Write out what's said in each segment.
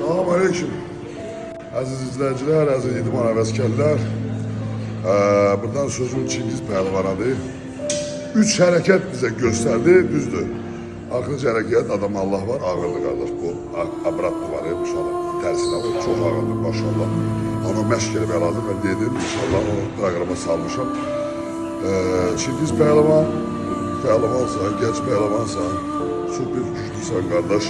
Salam aleyküm. Aziz izleyiciler, aziz idman həvəskarlar. Buradan sözüm Çingiz Pəhləvanadır. 3 hərəkət bizə göstərdi, düzdür. Axırıncı hərəkət adam Allah var, ağırlı qardaş. Bu abratlı var, inşallah. Tərsinə var, çox ağırdır, maşallah. Onu məşq eləmək lazım, mən dedim, inşallah onu proqrama salmışam. Çingiz Pəhləvan, pəhləvansan, genç pəhləvansan, super güclüsən qardaş.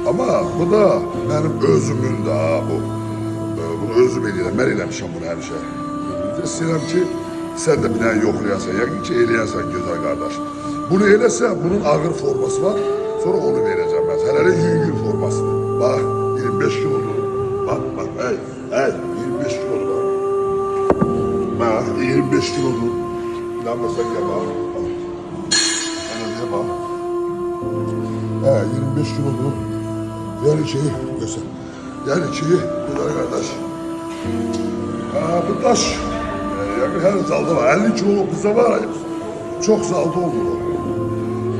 Ama bu da benim özümün de bu. Bunu özüm eləyirəm, mən eləmişəm bunu həmişə. İstəyirəm ki, sən də bir dənə yoxlayasan, yəqin ki, eləyəsən gözəl qardaş. Bunu eləsə, bunun ağır forması var, sonra onu verəcəm mən. Hələlik yüngül formasıdır. Bax, 25 kilodur. Bax, hey, 25 kilodur. Bax, 25 kilodur. İnanmırsan ya bax. Hələliyə bax. 25 kilodur. Yani ki, göster. Yani ki, güzel kardeş. Bu taş, yani her zalda var. 50 kilo bize var. Çok zalda olur.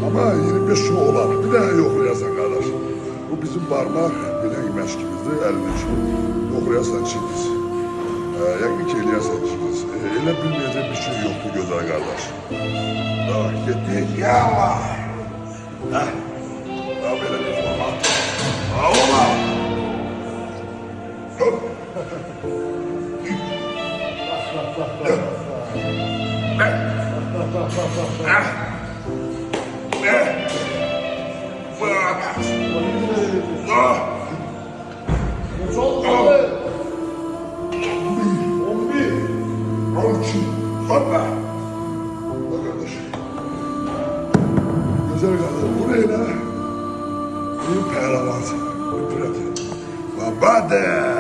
Ama 25 kilo olar. Bir de yoxlayasan kardeş. Bu bizim parmak, bilen məşqimizdir. 50 kilo. Yoxlayasan Çingiz. Yani ki, eləyəsən Çingiz. Elə bilməyəcək bir şey yoktu güzel kardeş. Bak, gittik. Yallah. Heh. Daha böyle bir format. Ola! Hop! Güzel kardeşim, buraya ne? Bir pehlivan. Bade!